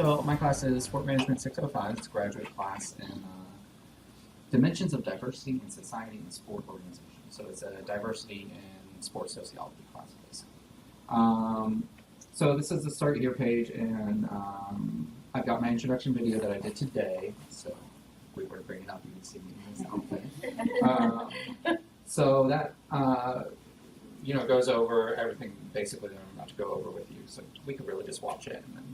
So my class is Sport Management 605. It's a graduate class in Dimensions of Diversity in Society and Sport Organization. So it's a diversity and sports sociology class, basically. So this is the Start Here page, and I've got my introduction video that I did today. So if we were to bring it up, you can see me in this outfit. So that goes over everything basically that I'm about to go over with you. So we could really just watch it and then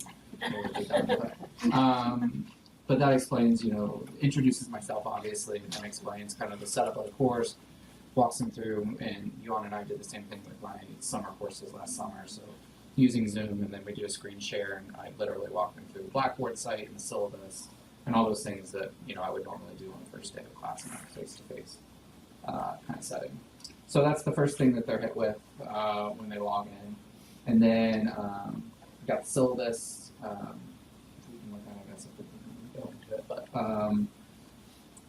we'll be done. But that explains, introduces myself obviously, and then explains kind of the setup of the course, walks them through, and Yuan and I did the same thing with my summer courses last summer. So using Zoom, and then we do a screen share, and I literally walk them through the Blackboard site and the syllabus and all those things that I would normally do on the first day of class in a face-to-face kind of setting. So that's the first thing that they're hit with when they log in. And then we've got the syllabus. We can look at it, I guess, if we go into it. But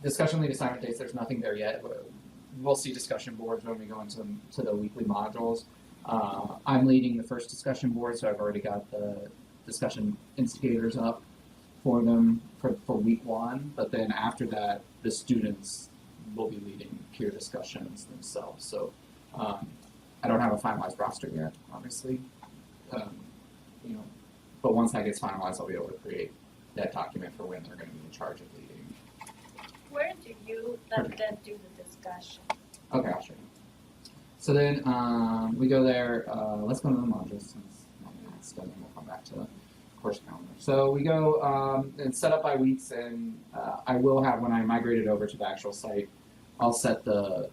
discussion lead assignment dates, there's nothing there yet. We'll see discussion boards when we go into the weekly modules. I'm leading the first discussion board, so I've already got the discussion instigators up for them for week one. But then after that, the students will be leading peer discussions themselves. So I don't have a finalized roster yet, obviously. But once that gets finalized, I'll be able to create that document for when they're going to be in charge of leading. Where do you then do the discussion? Okay, I'll show you. So then we go there. Let's go to the modules since it's done, and we'll come back to the course calendar. So we go and set up by weeks, and I will have, when I migrate it over to the actual site, I'll set the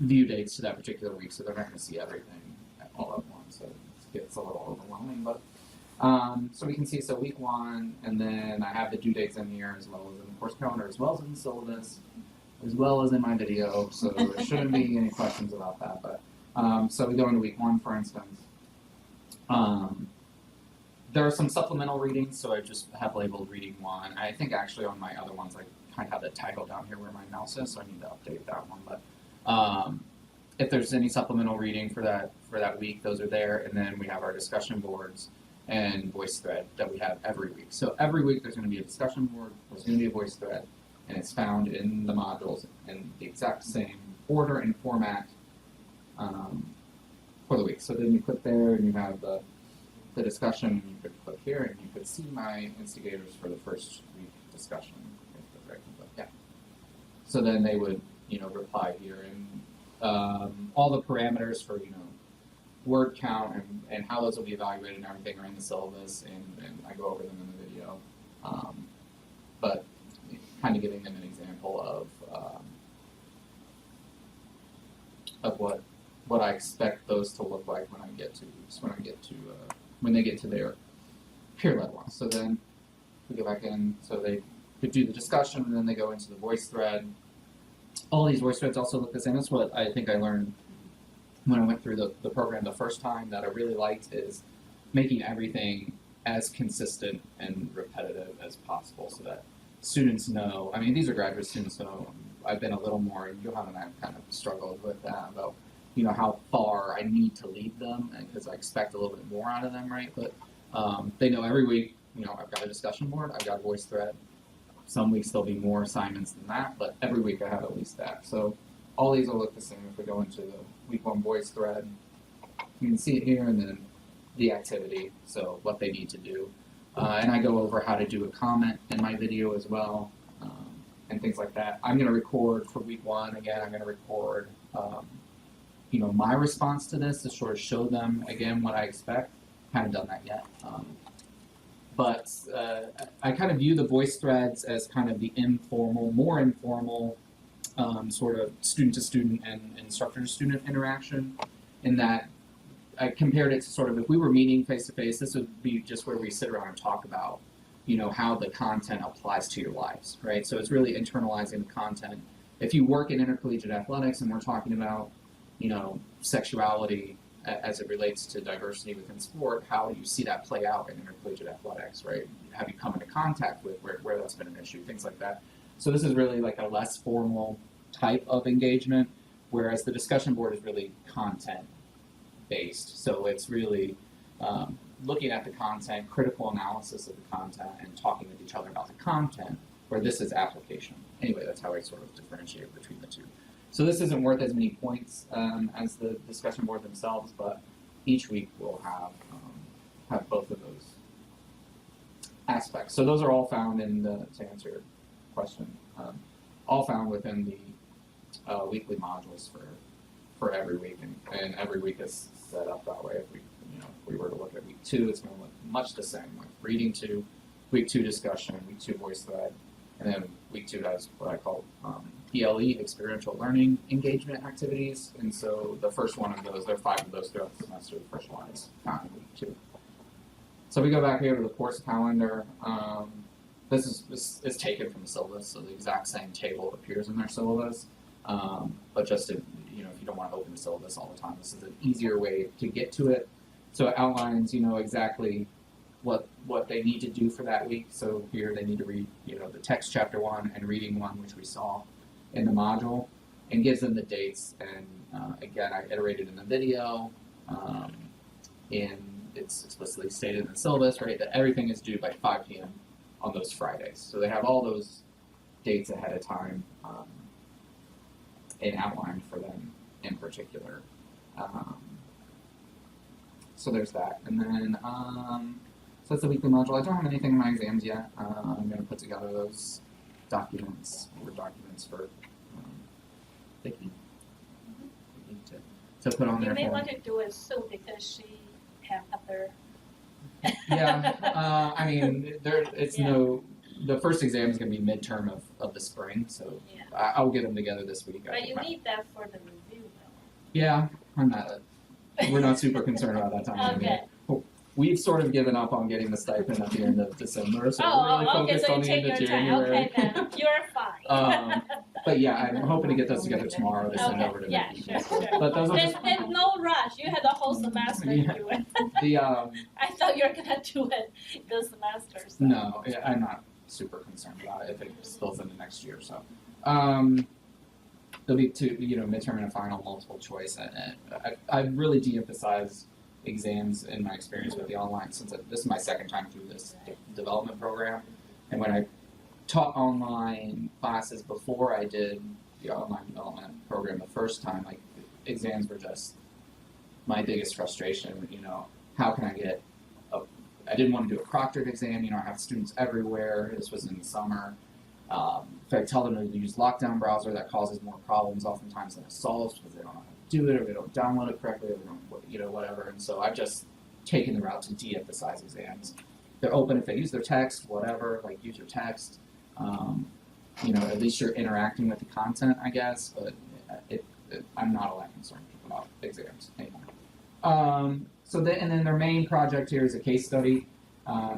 view dates to that particular week, so they're not going to see everything all at once. So it gets a little overwhelming, but so we can see, so week one, and then I have the due dates in here, as well as in the course calendar, as well as in the syllabus, as well as in my video, so there shouldn't be any questions about that. But so we go into week one, for instance. There are some supplemental readings, so I just have labeled reading one. I think actually on my other ones I kind of have the title down here where my mouse is, so I need to update that one. But if there's any supplemental reading for that week, those are there, and then we have our discussion boards and voice thread that we have every week. So every week there's going to be a discussion board, there's going to be a voice thread, and it's found in the modules in the exact same order and format for the week. So then you click there and you have the discussion, and you could click here and you could see my instigators for the first week discussion. Yeah. So then they would, reply here, and all the parameters for, word count and how those will be evaluated and everything are in the syllabus, and I go over them in the video. But kind of giving them an example of what I expect those to look like when they get to their peer-led ones. So then we go back in, so they could do the discussion, and then they go into the voice thread. All these voice threads also look the same. That's what I think I learned when I went through the program the first time that I really liked, is making everything as consistent and repetitive as possible so that students know. I mean, these are graduate students, so I've been a little more, Johan and I have kind of struggled with that about, how far I need to lead them, and because I expect a little bit more out of them, right? But they know every week, I've got a discussion board, I've got a voice thread. Some weeks there'll be more assignments than that, but every week I have at least that. So all these will look the same. If we go into the week one voice thread, you can see it here, and then the activity, so what they need to do. And I go over how to do a comment in my video as well, and things like that. I'm going to record for week one. Again, I'm going to record my response to this to sort of show them, again, what I expect. Haven't done that yet. But I kind of view the voice threads as kind of the more informal sort of student-to-student and instructor-to-student interaction, in that I compared it to sort of, if we were meeting face-to-face, this would be just where we sit around and talk about, how the content applies to your lives, right? So it's really internalizing the content. If you work in intercollegiate athletics and we're talking about, sexuality as it relates to diversity within sport, how do you see that play out in intercollegiate athletics, right? Have you come into contact with where that's been an issue, things like that. So this is really like a less formal type of engagement, whereas the discussion board is really content based. So it's really looking at the content, critical analysis of the content, and talking with each other about the content, where this is application. Anyway, that's how I sort of differentiate between the two. So this isn't worth as many points as the discussion board themselves, but each week we'll have both of those aspects. So those are all found in the, to answer your question, all found within the weekly modules for every week, and every week is set up that way. If we were to look at week 2, it's going to look much the same, like reading 2, week 2 discussion, week 2 voice thread, and then week 2 has what I call ELE, experiential learning engagement activities. And so the first one of those, there are 5 of those throughout the semester. The first one is found in week 2. So we go back here to the course calendar. This is taken from the syllabus, so the exact same table appears in their syllabus. But just if you don't want to open the syllabus all the time, this is an easier way to get to it. So it outlines, exactly what they need to do for that week. So here they need to read, the text chapter 1 and reading 1, which we saw in the module, and gives them the dates. And again, I iterated in the video, and it's explicitly stated in the syllabus, right, that everything is due by 5 p.m. on those Fridays. So they have all those dates ahead of time and outlined for them in particular. So there's that. And then, so that's the weekly module. I don't have anything in my exams yet. I'm going to put together those documents, Word documents for Vicky to put on there. You may want to do it soon because she have other. Yeah, I mean, the first exam is going to be midterm of the spring, so I'll get them together this week. But you need that for the review, though. Yeah, we're not super concerned about that time. Okay. We've sort of given up on getting the stipend at the end of December, so we're really focused on the end of January. Okay, then you're fine. But yeah, I'm hoping to get those together tomorrow to send over to Vicky. Sure. But those are There's no rush. You had the whole semester to do it. I thought you were gonna do it this semester. So. No, I'm not super concerned about it if it spills into next year. So there'll be 2, midterm and a final, multiple choice. I really de-emphasize exams in my experience with the online, since this is my second time through this development program. And when I taught online classes before I did the online development program the first time, like, exams were just my biggest frustration. How can I get I didn't want to do a proctored exam. I have students everywhere. This was in the summer. If I tell them to use lockdown browser, that causes more problems oftentimes than it solves, because they don't know how to do it, or they don't download it correctly, or they don't, whatever. And so I've just taken the route to de-emphasize exams. They're open if they use their text, whatever, like use your text. At least you're interacting with the content, I guess, but I'm not all that concerned about exams anymore. And then their main project here is a case study.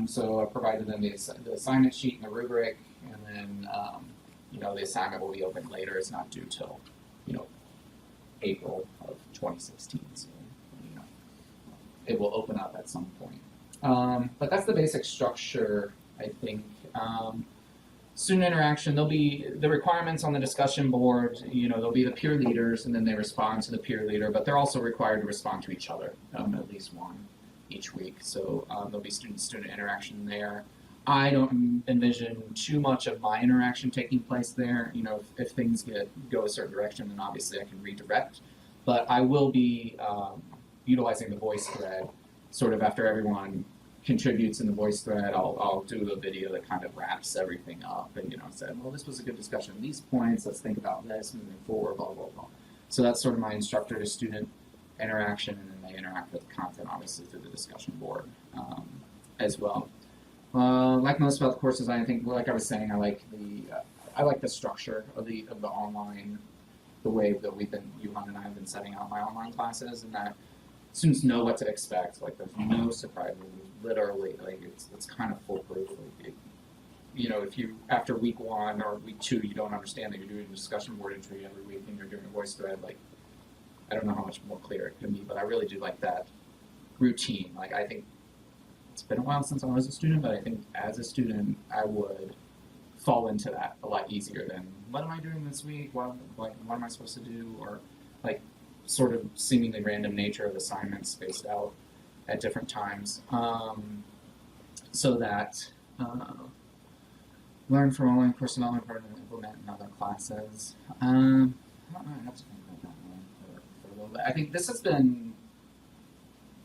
So I provided them the assignment sheet and the rubric, and then the assignment will be open later. It's not due till April of 2016. So it will open up at some point. But that's the basic structure, I think. Student interaction, there'll be the requirements on the discussion board, there'll be the peer leaders, and then they respond to the peer leader, but they're also required to respond to each other, at least one each week. So there'll be student-student interaction there. I don't envision too much of my interaction taking place there. If things go a certain direction, then obviously I can redirect. But I will be utilizing the voice thread sort of after everyone contributes in the voice thread. I'll do a video that kind of wraps everything up and said, well, this was a good discussion on these points, let's think about this moving forward, blah blah blah. So that's sort of my instructor to student interaction, and then they interact with the content obviously through the discussion board as well. Like most about the course design, I think, like I was saying, I like the structure of the online, the way that Johan and I have been setting out my online classes, and that students know what to expect. Like, there's no surprises. Literally, like, it's kind of foolproof. Like, if you, after week 1 or week 2, you don't understand that you're doing a discussion board entry every week and you're doing a voice thread, like, I don't know how much more clear it can be, but I really do like that routine. Like, I think it's been a while since I was a student, but I think as a student, I would fall into that a lot easier than, what am I doing this week? What am I supposed to do? Or, like, sort of seemingly random nature of assignments spaced out at different times, so that learn from online course development program and implement in other classes. I don't know, I have to think about that one for a little bit. I think this has been,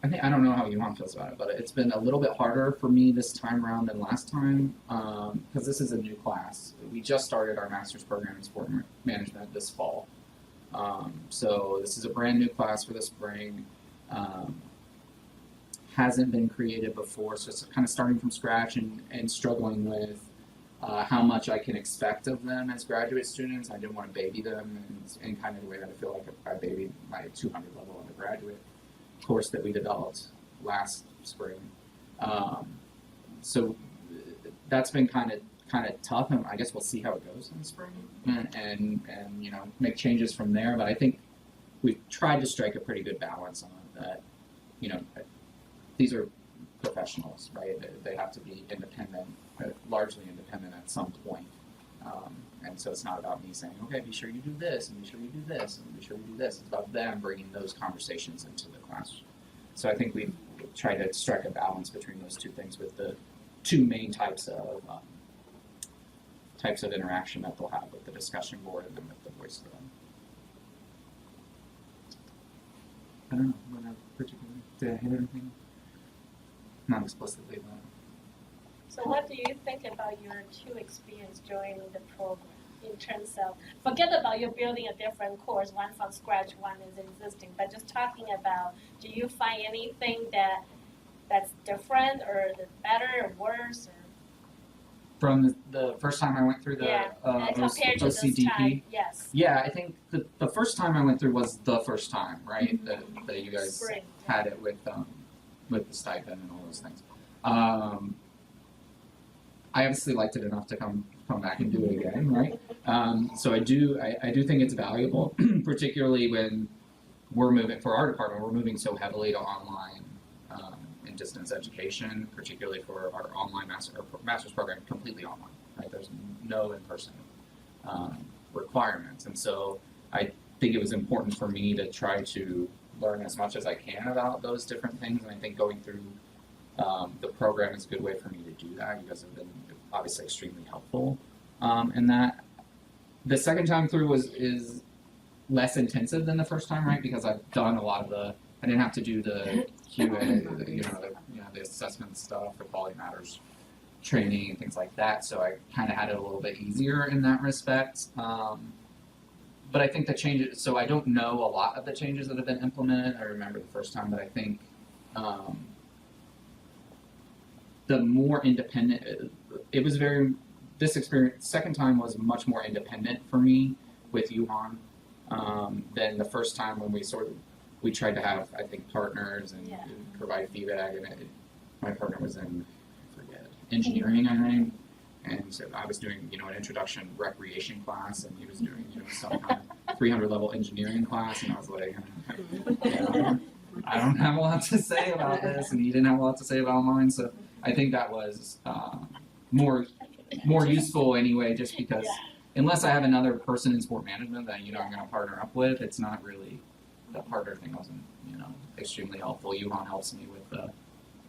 I don't know how Yuhan feels about it, but it's been a little bit harder for me this time around than last time, because this is a new class. We just started our master's program in sport management this fall. So this is a brand new class for the spring. Hasn't been created before, so it's kind of starting from scratch and struggling with how much I can expect of them as graduate students. I didn't want to baby them in kind of the way that I feel like I babied my 200 level undergraduate course that we developed last spring. So that's been kind of tough, and I guess we'll see how it goes in the spring and you know, make changes from there. But I think we've tried to strike a pretty good balance on that. You know, these are professionals, right? They have to be independent, largely independent at some point. And so it's not about me saying, okay, be sure you do this, and be sure you do this, and be sure you do this. It's about them bringing those conversations into the class. So I think we've tried to strike a balance between those two things with the two main types of interaction that they'll have with the discussion board and then with the voice of them. I don't know, what particularly, did I hit anything? Not explicitly, but. So what do you think about your two experience joining the program in terms of, forget about you building a different course, one from scratch, one is existing, but just talking about, do you find anything that's different or better or worse? Or? From the first time I went through the compared to this OCDP? time, yes. Yeah, I think the first time I went through was the first time, right? Mm-hmm. That you guys Spring. had it with the stipend and all those things. I obviously liked it enough to come back and do it again, right? So I do think it's valuable, particularly when we're moving, for our department, we're moving so heavily to online and distance education, particularly for our online master's program, completely online, right? There's no in-person requirements. And so I think it was important for me to try to learn as much as I can about those different things, and I think going through the program is a good way for me to do that. You guys have been obviously extremely helpful in that. The second time through is less intensive than the first time, right? Because I've done a lot of I didn't have to do the QA, the assessment stuff, the quality matters training and things like that. So I kind of had it a little bit easier in that respect. But I think the changes, so I don't know a lot of the changes that have been implemented. I remember the first time, but I think the more independent, it was this experience, second time was much more independent for me with Yuhan than the first time when we tried to have, I think, partners and provide feedback, and my partner was in, I forget, engineering, I think. And so I was doing, an introduction recreation class, and he was doing, some kind of 300 level engineering class, and I was like, I don't have a lot to say about this, and he didn't have a lot to say about mine. So I think that was more useful anyway, just because unless I have another person in sport management that I'm going to partner up with, it's not really, the partner thing wasn't extremely helpful. Yuhan helps me with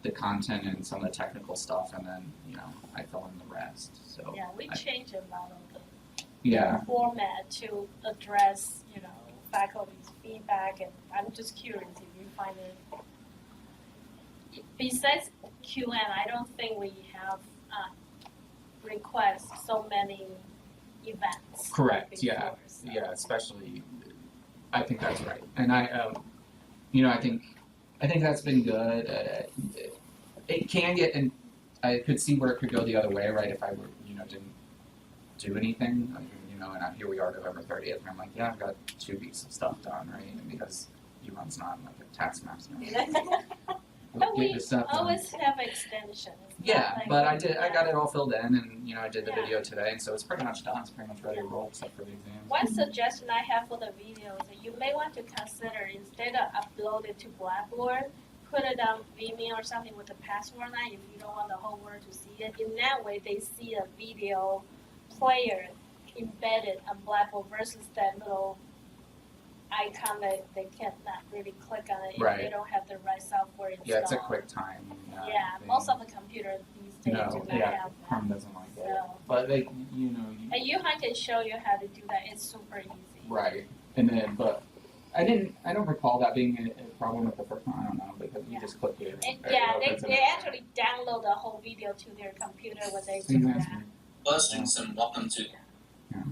the content and some of the technical stuff, and then I fill in the rest. So we changed a lot of the format to address faculty's feedback, and I'm just curious if you find it. Besides QN, I don't think we have requests so many events. Correct. Before, yeah. So. Yeah. Especially, I think that's right, and I think that's been good. It can get, and I could see where it could go the other way, right? If I were, didn't do anything, and here we are, November 30th, and I'm like, I've got 2 weeks of stuff done, right? And because Yuhan's not like a task master. But we always have extensions. Yeah, but I got it all filled in, and I did the video today, and so it's pretty much done. It's pretty much ready to roll, except for the exams. One suggestion I have for the video is that you may want to consider, instead of upload it to Blackboard, put it on Vimeo or something with a password line if you don't want the whole world to see it. In that way, they see a video player embedded on Blackboard versus that little icon that they can't not really click on it if Right. they don't have the right software installed. Yeah, it's a quick time. Yeah, thing. most of the computers these days do not have that. Chrome doesn't like it. So, But they, and Yuhan can show you how to do that. It's super easy. right. And then, but I don't recall that being a problem with the first one. I don't know because you just click it. They actually download the whole video to their computer when they do that. Blessings and welcome to. Yeah,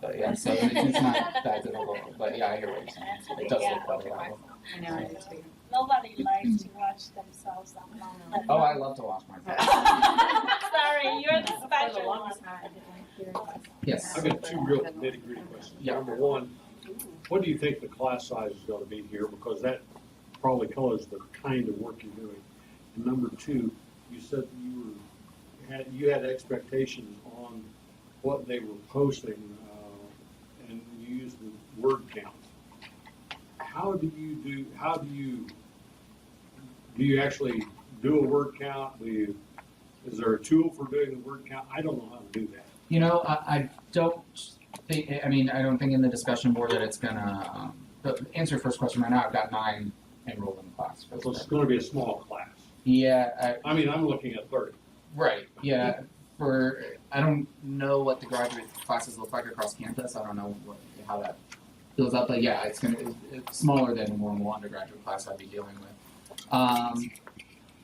but yeah, so it's not that difficult. But yeah, I hear what you're saying. It does look better that way. I know, I do too. Nobody likes to watch themselves online. Oh, I love to watch my videos. Sorry, you're the For the special one. longest time, I didn't like hearing myself. Yes. I've got two real nitty-gritty questions. Yeah. Number one, what do you think the class size is gonna be here? Because that probably colors the kind of work you're doing. And number two, you said you had expectations on what they were posting, and you used the word count. How do you actually do a word count? Is there a tool for doing the word count? I don't know how to do that. I don't think. I mean, I don't think in the discussion board that it's gonna. But answer your first question right now. I've got 9 enrolled in the class. So it's gonna be a small class. Yeah. I mean, I'm looking at 30. Right. Yeah. I don't know what the graduate classes look like across campus. I don't know how that fills up, but yeah, it's smaller than a normal undergraduate class I'd be dealing with.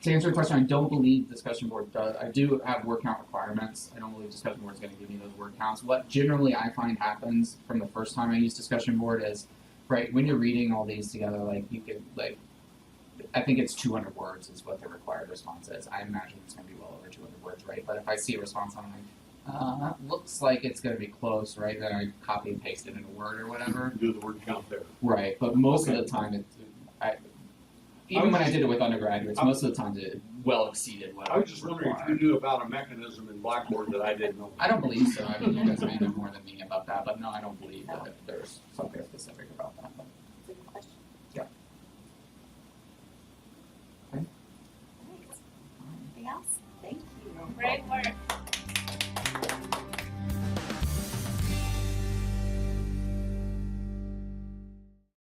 To answer your question, I don't believe discussion board does. I do have word count requirements. I don't believe discussion board is going to give me those word counts. What generally I find happens from the first time I use discussion board is, right, when you're reading all these together, like you could I think it's 200 words is what the required response is. I imagine it's going to be well over 200 words, right? But if I see a response, I'm like, looks like it's going to be close, right? Then I copy and paste it in a word or whatever. Do the word count there. Right, but most of the time, even when I did it with undergraduates, most of the time it well exceeded what I was just wondering if you knew about a mechanism in Blackboard that I didn't know. I don't believe so. I mean, you guys may know more than me about that, but no, I don't believe that there's something specific about that. But, Good question. yeah. Anything else? Thank you. Great work.